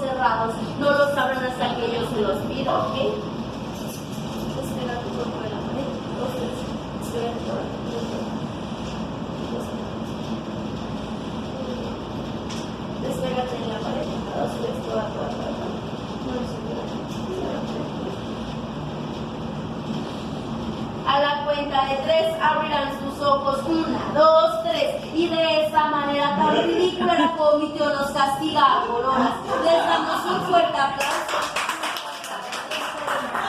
cerrados. No los abran hasta que yo se los pida, ¿ok? Despega tu cuerpo de la pared. 2, 3. Despega tu cuerpo. Despégate de la pared. 2, 3. Toda. A la cuenta de 3 abrirán sus ojos. 1, 2, 3. Y de esta manera tan ridícula la comisión nos castiga a Coronas. Les damos un fuerte aplauso.